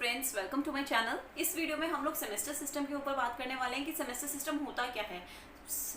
Friends, welcome to my channel. इस video में हम लोग सेमेस्टर सिस्टम के ऊपर बात करने वाले हैं कि सेमेस्टर सिस्टम होता क्या है।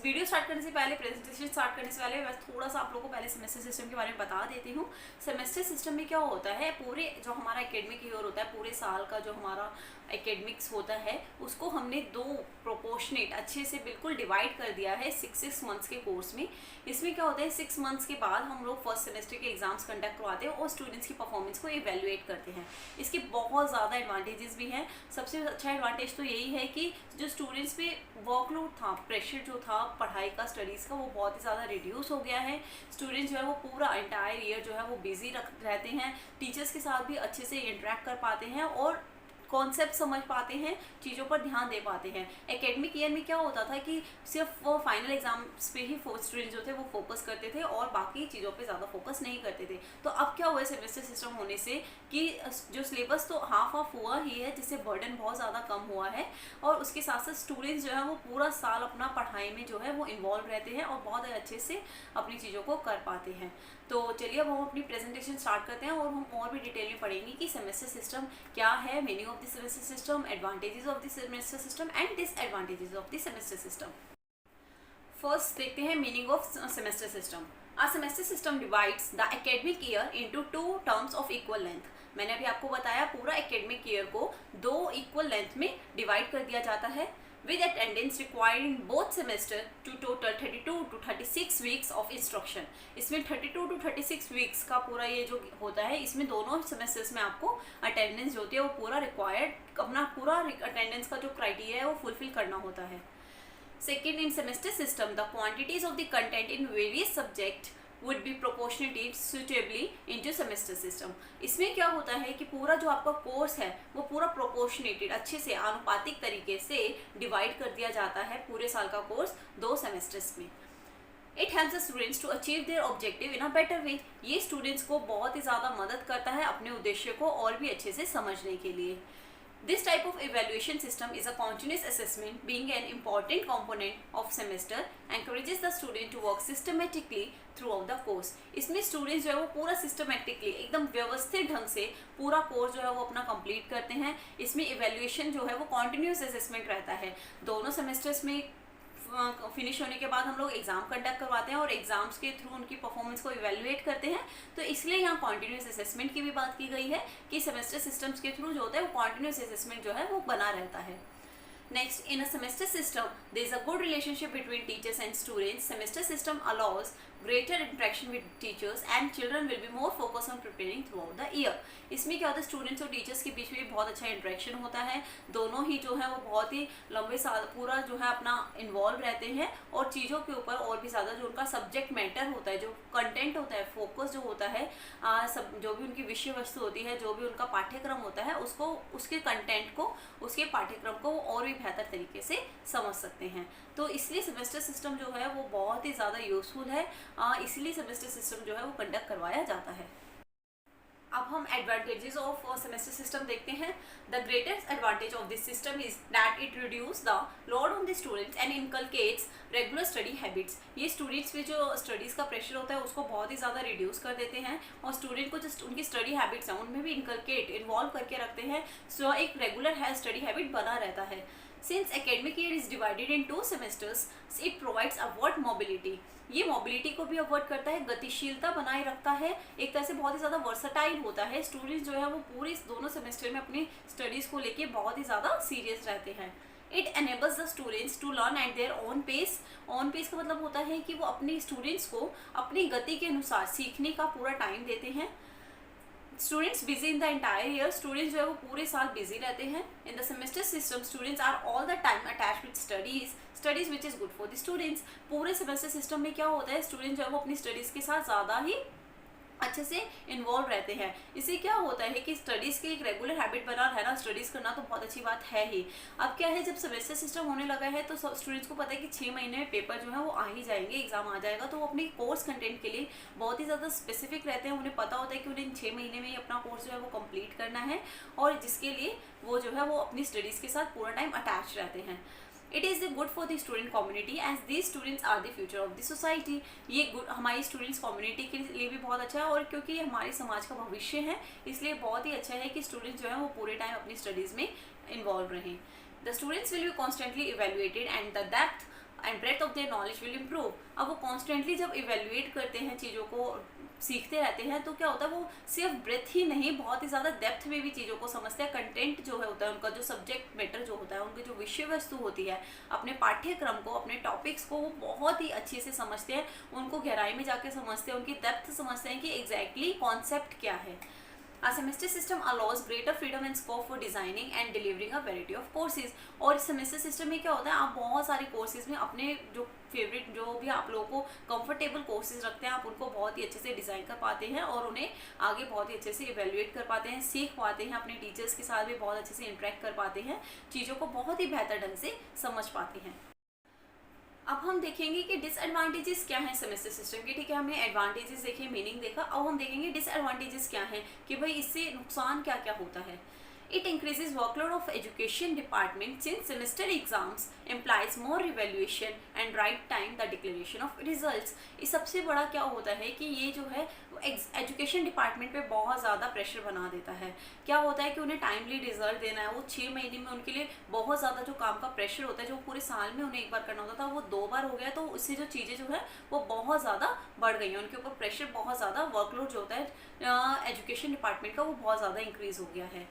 वीडियो स्टार्ट करने से पहले, प्रेजेंटेशन स्टार्ट करने से पहले मैं थोड़ा सा आप लोगों को पहले सेमेस्टर सिस्टम के बारे में बता देती हूँ। सेमेस्टर सिस्टम में क्या होता है, पूरे जो हमारा एकेडमिक ईयर होता है, पूरे साल का जो हमारा एकेडमिक्स होता है उसको हमने दो प्रोपोर्शनेट अच्छे से बिल्कुल डिवाइड कर दिया है 6 मंथ्स के कोर्स में। इसमें क्या होता है, 6 मंथ्स के बाद हम लोग फर्स्ट सेमेस्टर के एग्जाम्स कंडक्ट करवाते हैं और स्टूडेंट्स की परफॉर्मेंस को इवेल्युएट करते हैं। इसके बहुत ज़्यादा एडवांटेजेस भी हैं। सबसे अच्छा एडवांटेज तो यही है कि जो स्टूडेंट्स पे वर्कलोड था, प्रेशर जो था पढ़ाई का, स्टडीज़ का, वो बहुत ही ज़्यादा रिड्यूस हो गया है। स्टूडेंट्स जो है वो पूरा एंटायर ईयर जो है वो बिजी रहते हैं, टीचर्स के साथ भी अच्छे से इंटरेक्ट कर पाते हैं और कॉन्सेप्ट समझ पाते हैं, चीज़ों पर ध्यान दे पाते हैं। एकेडमिक ईयर में क्या होता था कि सिर्फ वो फाइनल एग्जाम्स पे ही स्टूडेंट्स जो थे वो फोकस करते थे और बाकी चीज़ों पे ज़्यादा फोकस नहीं करते थे। तो अब क्या हुआ है सेमेस्टर सिस्टम होने से कि जो सिलेबस तो हाफ ऑफ हुआ ही है, जिससे बर्डन बहुत ज़्यादा कम हुआ है और उसके साथ साथ स्टूडेंट्स जो है वो पूरा साल अपना पढ़ाई में जो है वो इन्वॉल्व रहते हैं और बहुत अच्छे से अपनी चीज़ों को कर पाते हैं। तो चलिए अब हम अपनी प्रेजेंटेशन स्टार्ट करते हैं और हम और भी डिटेल में पढ़ेंगे कि सेमेस्टर सिस्टम क्या है, meaning of the semester system, advantages of the semester system and disadvantages of the semester system. First देखते हैं meaning of semester system. A semester system divides the academic year into two terms of equal length. मैंने अभी आपको बताया पूरा academic year को दो equal length में डिवाइड कर दिया जाता है with attendance required in both semester to total 32 to 36 weeks of instruction. इसमें 32 to 36 weeks का पूरा ये जो होता है, इसमें दोनों सेमेस्टर्स में आपको अटेंडेंस जो होती है वो पूरा रिक्वायर्ड, अपना पूरा अटेंडेंस का जो क्राइटेरिया है वो फुलफिल करना होता है। Second, in semester system, the quantities of the content in various subject would be proportionated suitably into semester system. इसमें क्या होता है कि पूरा जो आपका कोर्स है वो पूरा प्रोपोर्शनेटेड, अच्छे से आनुपातिक तरीके से डिवाइड कर दिया जाता है पूरे साल का कोर्स दो सेमेस्टर्स में। It helps the students to achieve their objective in a better way. ये स्टूडेंट्स को बहुत ही ज़्यादा मदद करता है अपने उद्देश्य को और भी अच्छे से समझने के लिए। This type of evaluation system is a continuous assessment, being an important component of semester, encourages the student to work systematically throughout the course. इसमें स्टूडेंट्स जो है वो पूरा सिस्टमेटिकली, एकदम व्यवस्थित ढंग से पूरा कोर्स जो है वो अपना कंप्लीट करते हैं। इसमें इवेल्युएशन जो है वो कॉन्टिन्यूस असेसमेंट रहता है। दोनों सेमेस्टर्स में फिनिश होने के बाद हम लोग एग्जाम कंडक्ट करवाते हैं और एग्जाम्स के थ्रू उनकी परफॉर्मेंस को इवेल्युएट करते हैं। तो इसलिए यहाँ कॉन्टिन्यूस असेसमेंट की भी बात की गई है कि सेमेस्टर सिस्टम्स के थ्रू जो होता है वो कॉन्टिन्यूस असेसमेंट जो है वो बना रहता है। Next, in a semester system, there is a good relationship between teachers and students. Semester system allows greater interaction with teachers and children will be more focused on preparing throughout the year. इसमें क्या होता है, students और teachers के बीच में बहुत अच्छा interaction होता है। दोनों ही जो है वो बहुत ही लंबे साल पूरा जो है अपना इन्वॉल्व रहते हैं और चीज़ों के ऊपर और भी ज़्यादा जो उनका सब्जेक्ट मैटर होता है, जो कंटेंट होता है, फोकस जो होता है, सब जो भी उनकी विषय वस्तु होती है, जो भी उनका पाठ्यक्रम होता है, उसको, उसके कंटेंट को, उसके पाठ्यक्रम को और भी बेहतर तरीके से समझ सकते हैं। तो इसलिए सेमेस्टर सिस्टम जो है वो बहुत ही ज़्यादा यूजफुल है, इसलिए सेमेस्टर सिस्टम जो है वो कंडक्ट करवाया जाता है। अब हम एडवांटेजेस ऑफ सेमेस्टर सिस्टम देखते हैं। The greatest advantage of this system is that it reduce the load on the students and inculcates regular study habits. ये स्टूडेंट्स पे जो स्टडीज़ का प्रेशर होता है उसको बहुत ही ज़्यादा रिड्यूस कर देते हैं और स्टूडेंट को जो उनकी स्टडी हैबिट्स हैं उनमें भी इनकलकेट, इन्वॉल्व करके रखते हैं, सो एक रेगुलर स्टडी हैबिट बना रहता है। Since academic year is divided in 2 semesters, it provides upward mobility. ये मोबिलिटी को भी अवॉइड करता है, गतिशीलता बनाए रखता है, एक तरह से बहुत ही ज़्यादा वर्सटाइल होता है। स्टूडेंट्स जो है वो पूरे दोनों सेमेस्टर में अपनी स्टडीज़ को लेके बहुत ही ज़्यादा सीरियस रहते हैं। It enables the students to learn at their own pace. Own pace का मतलब होता है कि वो अपने स्टूडेंट्स को अपनी गति के अनुसार सीखने का पूरा टाइम देते हैं। Students busy in the entire year, students जो है वो पूरे साल बिजी रहते हैं। In the semester system students are all the time attached with studies which is good for the students. पूरे सेमेस्टर सिस्टम में क्या होता है, स्टूडेंट जो है वो अपनी स्टडीज़ के साथ ज़्यादा ही अच्छे से इन्वॉल्व रहते हैं। इससे क्या होता है कि स्टडीज़ की एक रेगुलर हैबिट बना रहना, स्टडीज़ करना तो बहुत अच्छी बात है ही। अब क्या है, जब सेमेस्टर सिस्टम होने लगा है तो स्टूडेंट्स को पता है कि 6 महीने में पेपर जो है वो आ ही जाएंगे, एग्जाम आ जाएगा, तो वो अपने कोर्स कंटेंट के लिए बहुत ही ज़्यादा स्पेसिफिक रहते हैं। उन्हें पता होता है कि उन्हें 6 महीने में ही अपना कोर्स जो है वो कंप्लीट करना है और जिसके लिए वो जो है वो अपनी स्टडीज़ के साथ पूरा टाइम अटैच रहते हैं। It is the good for the student community as these students are the future of the society. ये गुड हमारी स्टूडेंट्स कम्युनिटी के लिए भी बहुत अच्छा है, और क्योंकि ये हमारे समाज का भविष्य है इसलिए बहुत ही अच्छा है कि स्टूडेंट्स जो है वो पूरे टाइम अपनी स्टडीज़ में इन्वॉल्व रहें। The students will be constantly evaluated and the depth and breath of their knowledge will improve. अब वो कॉन्स्टेंटली जब इवेल्युएट करते हैं, चीज़ों को सीखते रहते हैं, तो क्या होता है वो सिर्फ ब्रेथ ही नहीं, बहुत ही ज़्यादा डेप्थ में भी चीज़ों को समझते हैं। कंटेंट जो है होता है उनका, जो सब्जेक्ट मैटर जो होता है, उनकी जो विषय वस्तु होती है, अपने पाठ्यक्रम को, अपने टॉपिक्स को वो बहुत ही अच्छे से समझते हैं, उनको गहराई में जाके समझते हैं, उनकी डेप्थ समझते हैं कि एग्जैक्टली कॉन्सेप्ट क्या है। A semester system allows greater freedom and scope for designing and delivering a variety of courses। और इस सेमेस्टर सिस्टम में क्या होता है, आप बहुत सारे कोर्सेज में अपने जो फेवरेट, जो भी आप लोगों को कंफर्टेबल कोर्सेज रखते हैं, आप उनको बहुत ही अच्छे से डिज़ाइन कर पाते हैं और उन्हें आगे बहुत ही अच्छे से इवेल्युएट कर पाते हैं, सीख पाते हैं, अपने टीचर्स के साथ भी बहुत अच्छे से इंटरेक्ट कर पाते हैं, चीज़ों को बहुत ही बेहतर ढंग से समझ पाते हैं। अब हम देखेंगे कि डिसएडवांटेजेस क्या हैं सेमेस्टर सिस्टम के। ठीक है, हमने एडवांटेजेस देखे, मीनिंग देखा, अब हम देखेंगे डिसएडवांटेजेस क्या हैं, कि भाई इससे नुकसान क्या क्या होता है। It increases workload of education department since semester exams implies more evaluation and right time the declaration of results। इस सबसे बड़ा क्या होता है कि ये जो है एजुकेशन डिपार्टमेंट पे बहुत ज़्यादा प्रेशर बना देता है। क्या होता है कि उन्हें टाइमली रिजल्ट देना है, वो 6 महीने में उनके लिए बहुत ज़्यादा जो काम का प्रेशर होता है, जो पूरे साल में उन्हें एक बार करना होता था वो 2 बार हो गया, तो उससे जो चीज़ें जो है वो बहुत ज़्यादा बढ़ गई हैं, उनके ऊपर प्रेशर बहुत ज़्यादा, वर्कलोड जो होता है एजुकेशन डिपार्टमेंट का वो बहुत ज़्यादा इंक्रीज़ हो गया है।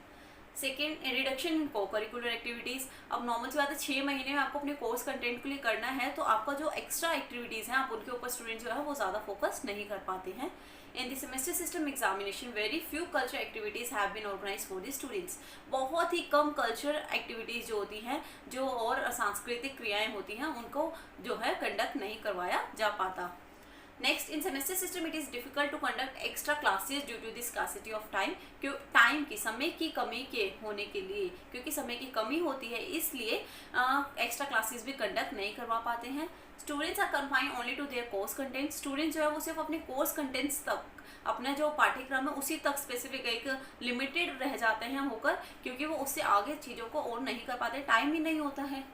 सेकेंड, रिडक्शन इन को करिकुलर एक्टिविटीज़। अब नॉर्मल सी बात है, 6 महीने में आपको अपने कोर्स कंटेंट के लिए करना है, तो आपका जो एक्स्ट्रा एक्टिविटीज़ हैं आप उनके ऊपर स्टूडेंट जो है वो ज़्यादा फोकस नहीं कर पाते हैं। In the semester system examination very few culture activities have been organise for the students. बहुत ही कम कल्चर एक्टिविटीज़ जो होती हैं, जो और सांस्कृतिक क्रियाएँ होती हैं, उनको जो है कंडक्ट नहीं करवाया जा पाता। Next, in semester system it is difficult to conduct extra classes due to the scarcity of time. क्यों, टाइम की, समय की कमी के होने के लिए, क्योंकि समय की कमी होती है इसलिए एक्स्ट्रा क्लासेस भी कंडक्ट नहीं करवा पाते हैं। Students are confined only to their course content. Students जो है वो सिर्फ अपने कोर्स कंटेंट्स तक, अपना जो पाठ्यक्रम है उसी तक स्पेसिफिक एक लिमिटेड रह जाते हैं होकर, क्योंकि वो उससे आगे चीज़ों को और नहीं कर पाते, टाइम ही नहीं होता है।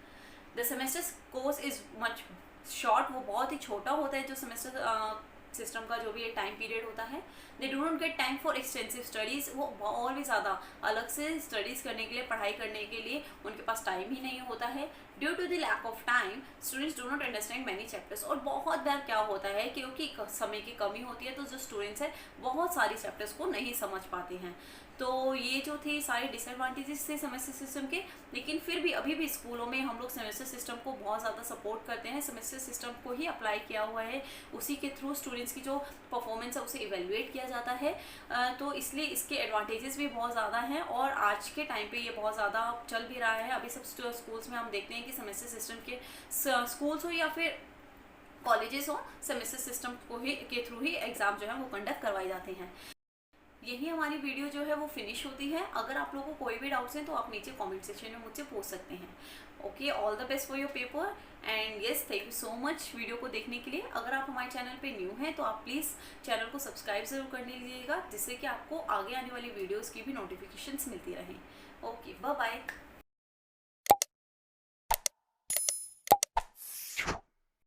The semester course is much short, वो बहुत ही छोटा होता है जो सेमेस्टर सिस्टम का जो भी एक टाइम पीरियड होता है। They do not get time for extensive studies. वो और भी ज़्यादा अलग से स्टडीज़ करने के लिए, पढ़ाई करने के लिए उनके पास टाइम ही नहीं होता है। Due to the lack of time students do not understand many chapters. और बहुत बार क्या होता है, क्योंकि समय की कमी होती है तो जो स्टूडेंट्स हैं बहुत सारी चैप्टर्स को नहीं समझ पाते हैं। तो ये जो थी सारे डिसएडवांटेजेस थे सेमेस्टर सिस्टम के, लेकिन फिर भी अभी भी स्कूलों में हम लोग सेमेस्टर सिस्टम को बहुत ज़्यादा सपोर्ट करते हैं, सेमेस्टर सिस्टम को ही अप्लाई किया हुआ है, उसी के थ्रू स्टूडेंट्स की जो परफॉर्मेंस है उसे इवेल्युएट किया जाता है। तो इसलिए इसके एडवांटेजेस भी बहुत ज़्यादा हैं और आज के टाइम पे ये बहुत ज़्यादा चल भी रहा है। अभी सब स्कूल्स में हम देखते हैं कि सेमेस्टर सिस्टम के स्कूल्स हो या फिर कॉलेजेस हो, सेमेस्टर सिस्टम को ही के थ्रू ही एग्ज़ाम जो है वो कंडक्ट करवाए जाते हैं। यही हमारी वीडियो जो है वो फिनिश होती है। अगर आप लोगों को कोई भी डाउट्स हैं तो आप नीचे कमेंट सेक्शन में मुझसे पूछ सकते हैं। Okay, all the best for your paper and yes, thank you so much video को देखने के लिए। अगर आप हमारे चैनल पे न्यू हैं तो आप प्लीज़ चैनल को सब्सक्राइब ज़रूर कर लीजिएगा, जिससे कि आपको आगे आने वाली वीडियोज़ की भी नोटिफिकेशंस मिलती रहें। Okay, bye bye.